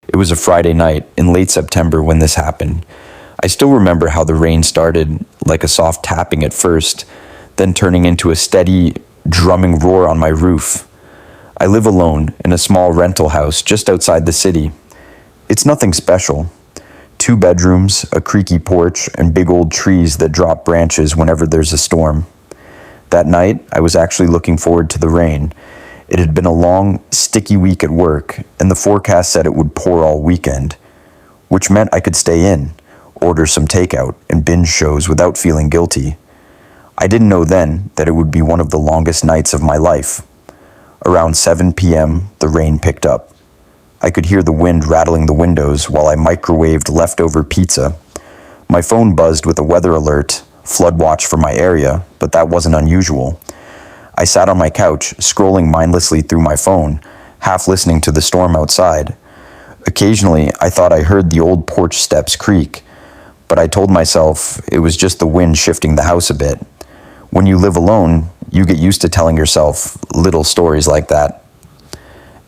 It was a Friday night in late September when this happened. I still remember how the rain started, like a soft tapping at first, then turning into a steady, drumming roar on my roof. I live alone in a small rental house just outside the city. It's nothing special. 2 bedrooms, a creaky porch, and big old trees that drop branches whenever there's a storm. That night, I was actually looking forward to the rain. It had been a long, sticky week at work, and the forecast said it would pour all weekend, which meant I could stay in, order some takeout, and binge shows without feeling guilty. I didn't know then that it would be one of the longest nights of my life. Around 7 p.m., the rain picked up. I could hear the wind rattling the windows while I microwaved leftover pizza. My phone buzzed with a weather alert, flood watch for my area, but that wasn't unusual. I sat on my couch, scrolling mindlessly through my phone, half listening to the storm outside. Occasionally, I thought I heard the old porch steps creak, but I told myself it was just the wind shifting the house a bit. When you live alone, you get used to telling yourself little stories like that.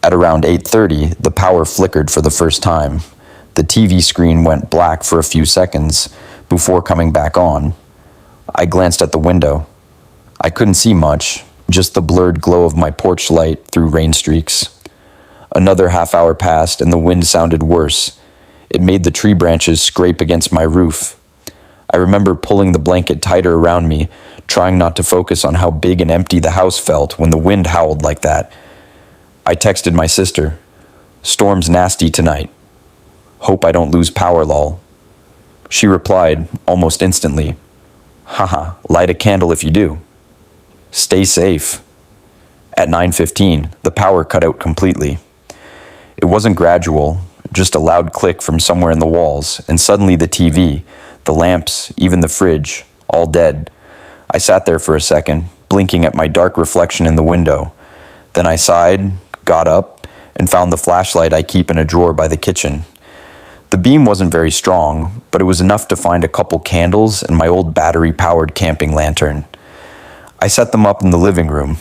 At around 8:30, the power flickered for the first time. The TV screen went black for a few seconds before coming back on. I glanced at the window. I couldn't see much, just the blurred glow of my porch light through rain streaks. Another half hour passed and the wind sounded worse. It made the tree branches scrape against my roof. I remember pulling the blanket tighter around me, trying not to focus on how big and empty the house felt when the wind howled like that. I texted my sister, "Storm's nasty tonight. Hope I don't lose power, lol." She replied, almost instantly, "Haha, light a candle if you do. Stay safe." At 9:15, the power cut out completely. It wasn't gradual, just a loud click from somewhere in the walls, and suddenly the TV, the lamps, even the fridge, all dead. I sat there for a second, blinking at my dark reflection in the window. Then I sighed, got up, and found the flashlight I keep in a drawer by the kitchen. The beam wasn't very strong, but it was enough to find a couple candles and my old battery-powered camping lantern. I set them up in the living room,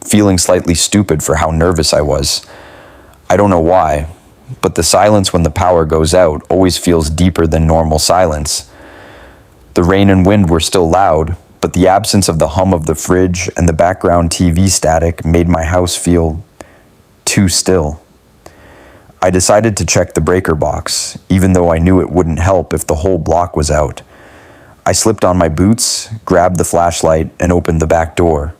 feeling slightly stupid for how nervous I was. I don't know why, but the silence when the power goes out always feels deeper than normal silence. The rain and wind were still loud, but the absence of the hum of the fridge and the background TV static made my house feel too still. I decided to check the breaker box, even though I knew it wouldn't help if the whole block was out. I slipped on my boots, grabbed the flashlight, and opened the back door.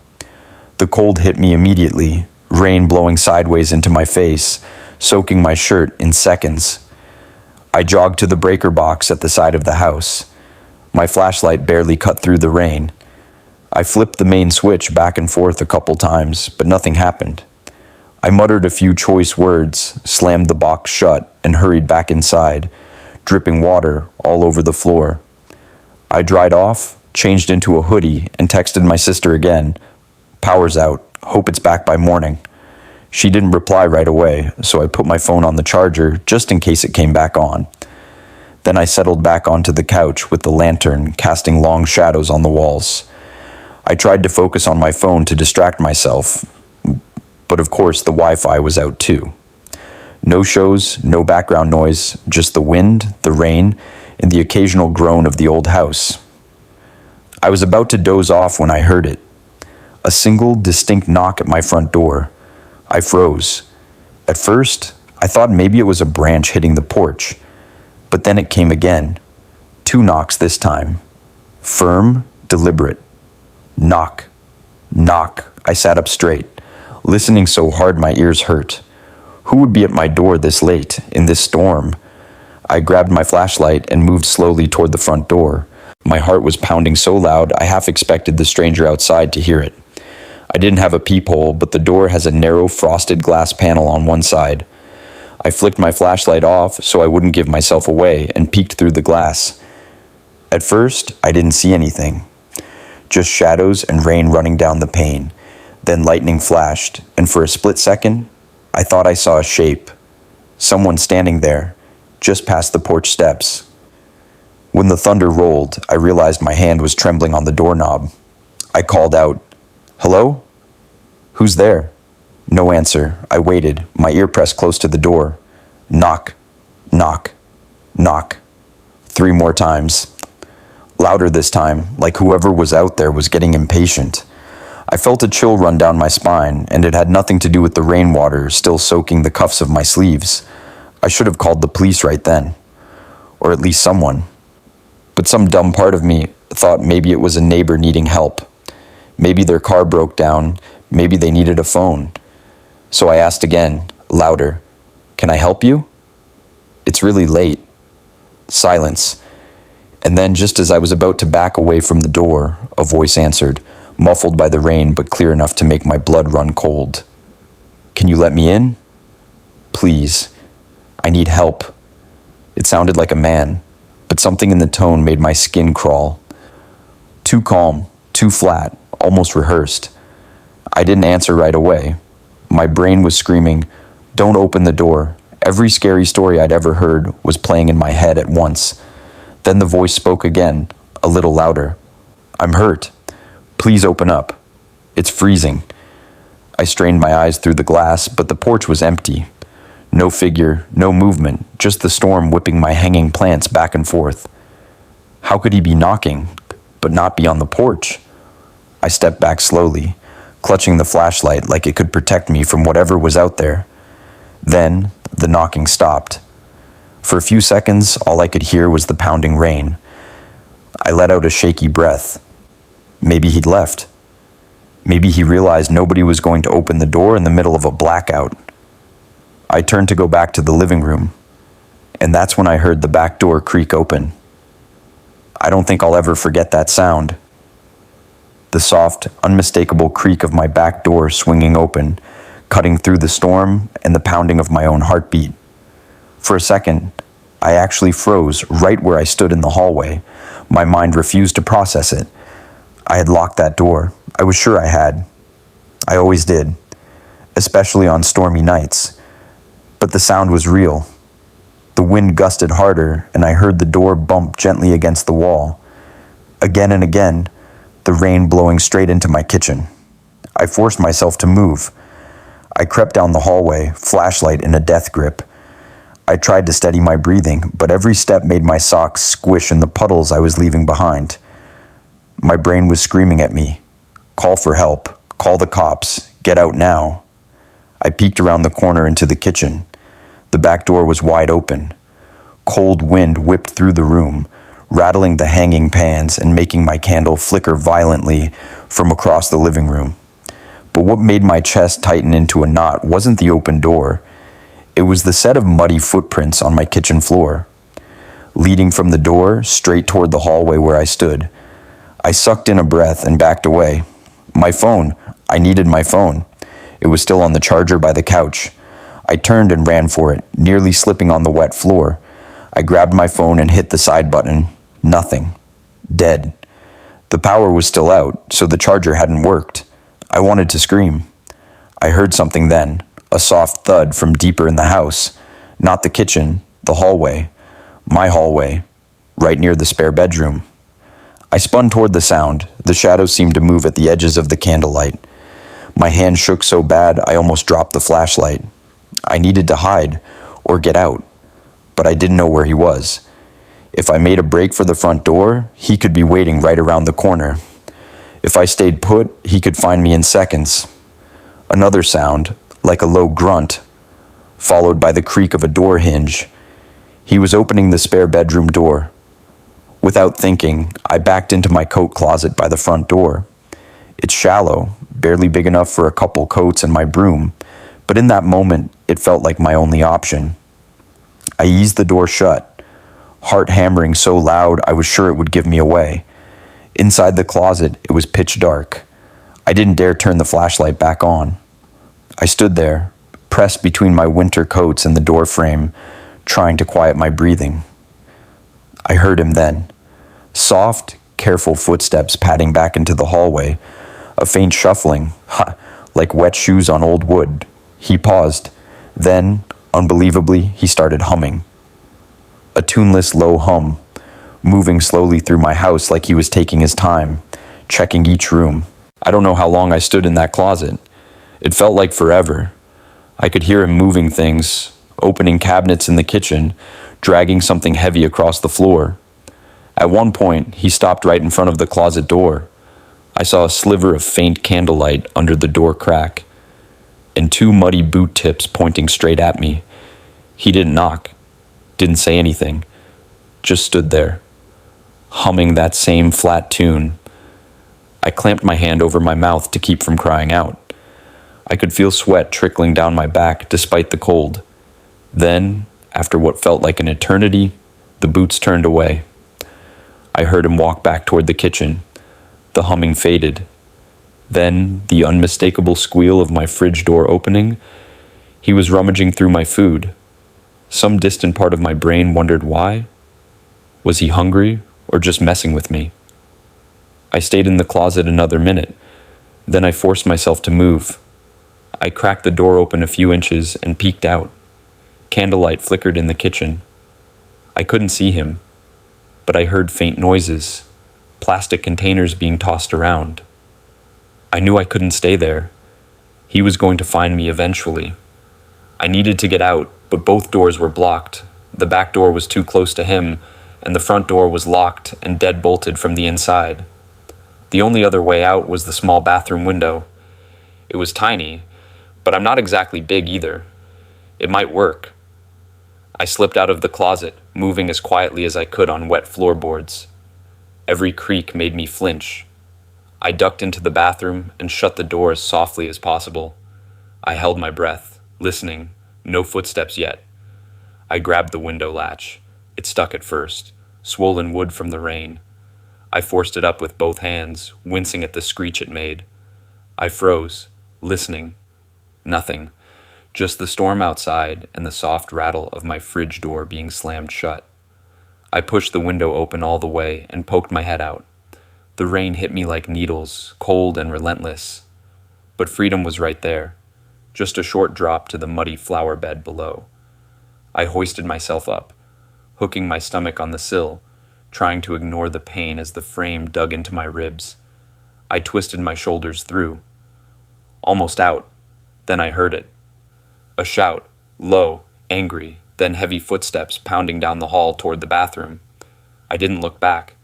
The cold hit me immediately, rain blowing sideways into my face, soaking my shirt in seconds. I jogged to the breaker box at the side of the house. My flashlight barely cut through the rain. I flipped the main switch back and forth a couple times, but nothing happened. I muttered a few choice words, slammed the box shut, and hurried back inside, dripping water all over the floor. I dried off, changed into a hoodie, and texted my sister again. "Power's out. Hope it's back by morning." She didn't reply right away, so I put my phone on the charger just in case it came back on. Then I settled back onto the couch with the lantern casting long shadows on the walls. I tried to focus on my phone to distract myself, but of course the Wi-Fi was out too. No shows, no background noise, just the wind, the rain, and the occasional groan of the old house. I was about to doze off when I heard it. A single, distinct knock at my front door. I froze. At first, I thought maybe it was a branch hitting the porch, but then it came again. 2 knocks this time. Firm, deliberate. Knock. Knock. I sat up straight, listening so hard my ears hurt. Who would be at my door this late, in this storm? I grabbed my flashlight and moved slowly toward the front door. My heart was pounding so loud I half expected the stranger outside to hear it. I didn't have a peephole, but the door has a narrow frosted glass panel on one side. I flicked my flashlight off so I wouldn't give myself away and peeked through the glass. At first, I didn't see anything. Just shadows and rain running down the pane. Then lightning flashed, and for a split second, I thought I saw a shape. Someone standing there, just past the porch steps. When the thunder rolled, I realized my hand was trembling on the doorknob. I called out, "Hello? Who's there?" No answer. I waited, my ear pressed close to the door. Knock. Knock, knock, 3 more times. Louder this time, like whoever was out there was getting impatient. I felt a chill run down my spine, and it had nothing to do with the rainwater still soaking the cuffs of my sleeves. I should have called the police right then. Or at least someone. But some dumb part of me thought maybe it was a neighbor needing help. Maybe their car broke down, maybe they needed a phone. So I asked again, louder, "Can I help you?" "It's really late." Silence. And then just as I was about to back away from the door, a voice answered, muffled by the rain but clear enough to make my blood run cold. "Can you let me in? Please. I need help." It sounded like a man, but something in the tone made my skin crawl. Too calm, too flat, almost rehearsed. I didn't answer right away. My brain was screaming, "Don't open the door." Every scary story I'd ever heard was playing in my head at once. Then the voice spoke again, a little louder. "I'm hurt. Please open up. It's freezing." I strained my eyes through the glass, but the porch was empty. No figure, no movement, just the storm whipping my hanging plants back and forth. How could he be knocking, but not be on the porch? I stepped back slowly, clutching the flashlight like it could protect me from whatever was out there. Then, the knocking stopped. For a few seconds, all I could hear was the pounding rain. I let out a shaky breath. Maybe he'd left. Maybe he realized nobody was going to open the door in the middle of a blackout. I turned to go back to the living room, and that's when I heard the back door creak open. I don't think I'll ever forget that sound. The soft, unmistakable creak of my back door swinging open, cutting through the storm and the pounding of my own heartbeat. For a second, I actually froze right where I stood in the hallway. My mind refused to process it. I had locked that door. I was sure I had. I always did, especially on stormy nights. But the sound was real. The wind gusted harder, and I heard the door bump gently against the wall. Again and again, the rain blowing straight into my kitchen. I forced myself to move. I crept down the hallway, flashlight in a death grip. I tried to steady my breathing, but every step made my socks squish in the puddles I was leaving behind. My brain was screaming at me. Call for help. Call the cops. Get out now. I peeked around the corner into the kitchen. The back door was wide open. Cold wind whipped through the room, rattling the hanging pans and making my candle flicker violently from across the living room. But what made my chest tighten into a knot wasn't the open door. It was the set of muddy footprints on my kitchen floor, leading from the door straight toward the hallway where I stood. I sucked in a breath and backed away. My phone. I needed my phone. It was still on the charger by the couch. I turned and ran for it, nearly slipping on the wet floor. I grabbed my phone and hit the side button. Nothing. Dead. The power was still out, so the charger hadn't worked. I wanted to scream. I heard something then, a soft thud from deeper in the house. Not the kitchen, the hallway. My hallway, right near the spare bedroom. I spun toward the sound. The shadows seemed to move at the edges of the candlelight. My hand shook so bad I almost dropped the flashlight. I needed to hide, or get out, but I didn't know where he was. If I made a break for the front door, he could be waiting right around the corner. If I stayed put, he could find me in seconds. Another sound, like a low grunt, followed by the creak of a door hinge. He was opening the spare bedroom door. Without thinking, I backed into my coat closet by the front door. It's shallow, barely big enough for a couple coats and my broom, but in that moment, it felt like my only option. I eased the door shut, heart hammering so loud I was sure it would give me away. Inside the closet, it was pitch dark. I didn't dare turn the flashlight back on. I stood there, pressed between my winter coats and the door frame, trying to quiet my breathing. I heard him then. Soft, careful footsteps padding back into the hallway. A faint shuffling, like wet shoes on old wood. He paused. Then, unbelievably, he started humming. A tuneless, low hum, moving slowly through my house like he was taking his time, checking each room. I don't know how long I stood in that closet. It felt like forever. I could hear him moving things, opening cabinets in the kitchen, dragging something heavy across the floor. At one point, he stopped right in front of the closet door. I saw a sliver of faint candlelight under the door crack, and two muddy boot tips pointing straight at me. He didn't knock, didn't say anything, just stood there, humming that same flat tune. I clamped my hand over my mouth to keep from crying out. I could feel sweat trickling down my back despite the cold. Then, after what felt like an eternity, the boots turned away. I heard him walk back toward the kitchen. The humming faded. Then, the unmistakable squeal of my fridge door opening. He was rummaging through my food. Some distant part of my brain wondered why. Was he hungry or just messing with me? I stayed in the closet another minute. Then I forced myself to move. I cracked the door open a few inches and peeked out. Candlelight flickered in the kitchen. I couldn't see him, but I heard faint noises, plastic containers being tossed around. I knew I couldn't stay there. He was going to find me eventually. I needed to get out, but both doors were blocked. The back door was too close to him, and the front door was locked and dead-bolted from the inside. The only other way out was the small bathroom window. It was tiny, but I'm not exactly big either. It might work. I slipped out of the closet, moving as quietly as I could on wet floorboards. Every creak made me flinch. I ducked into the bathroom and shut the door as softly as possible. I held my breath, listening. No footsteps yet. I grabbed the window latch. It stuck at first, swollen wood from the rain. I forced it up with both hands, wincing at the screech it made. I froze, listening. Nothing. Just the storm outside and the soft rattle of my fridge door being slammed shut. I pushed the window open all the way and poked my head out. The rain hit me like needles, cold and relentless. But freedom was right there, just a short drop to the muddy flower bed below. I hoisted myself up, hooking my stomach on the sill, trying to ignore the pain as the frame dug into my ribs. I twisted my shoulders through. Almost out. Then I heard it. A shout, low, angry, then heavy footsteps pounding down the hall toward the bathroom. I didn't look back.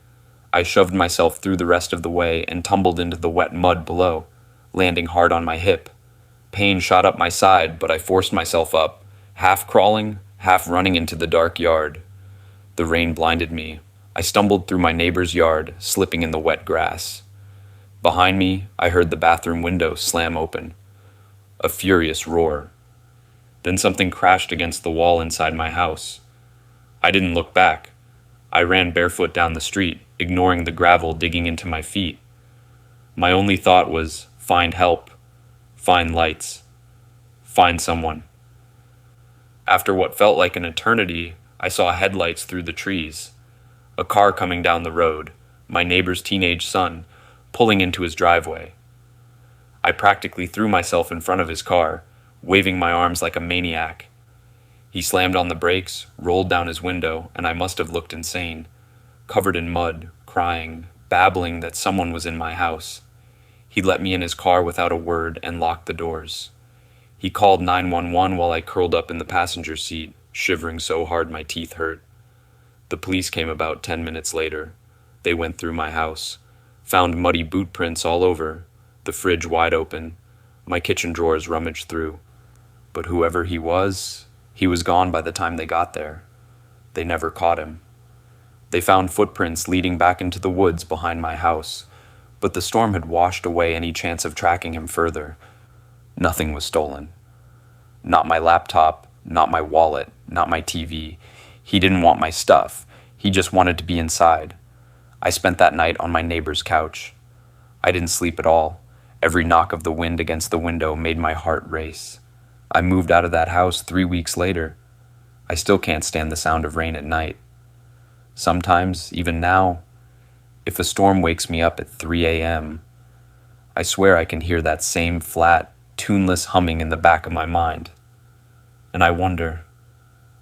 I shoved myself through the rest of the way and tumbled into the wet mud below, landing hard on my hip. Pain shot up my side, but I forced myself up, half crawling, half running into the dark yard. The rain blinded me. I stumbled through my neighbor's yard, slipping in the wet grass. Behind me, I heard the bathroom window slam open. A furious roar. Then something crashed against the wall inside my house. I didn't look back. I ran barefoot down the street, ignoring the gravel digging into my feet. My only thought was, find help, find lights, find someone. After what felt like an eternity, I saw headlights through the trees. A car coming down the road, my neighbor's teenage son, pulling into his driveway. I practically threw myself in front of his car, waving my arms like a maniac. He slammed on the brakes, rolled down his window, and I must have looked insane, covered in mud, crying, babbling that someone was in my house. He let me in his car without a word and locked the doors. He called 911 while I curled up in the passenger seat, shivering so hard my teeth hurt. The police came about 10 minutes later. They went through my house, found muddy boot prints all over, the fridge wide open, my kitchen drawers rummaged through. But whoever he was gone by the time they got there. They never caught him. They found footprints leading back into the woods behind my house, but the storm had washed away any chance of tracking him further. Nothing was stolen. Not my laptop, not my wallet, not my TV. He didn't want my stuff. He just wanted to be inside. I spent that night on my neighbor's couch. I didn't sleep at all. Every knock of the wind against the window made my heart race. I moved out of that house 3 weeks later. I still can't stand the sound of rain at night. Sometimes, even now, if a storm wakes me up at 3 a.m., I swear I can hear that same flat, tuneless humming in the back of my mind. And I wonder,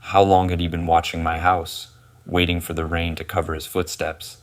how long had he been watching my house, waiting for the rain to cover his footsteps?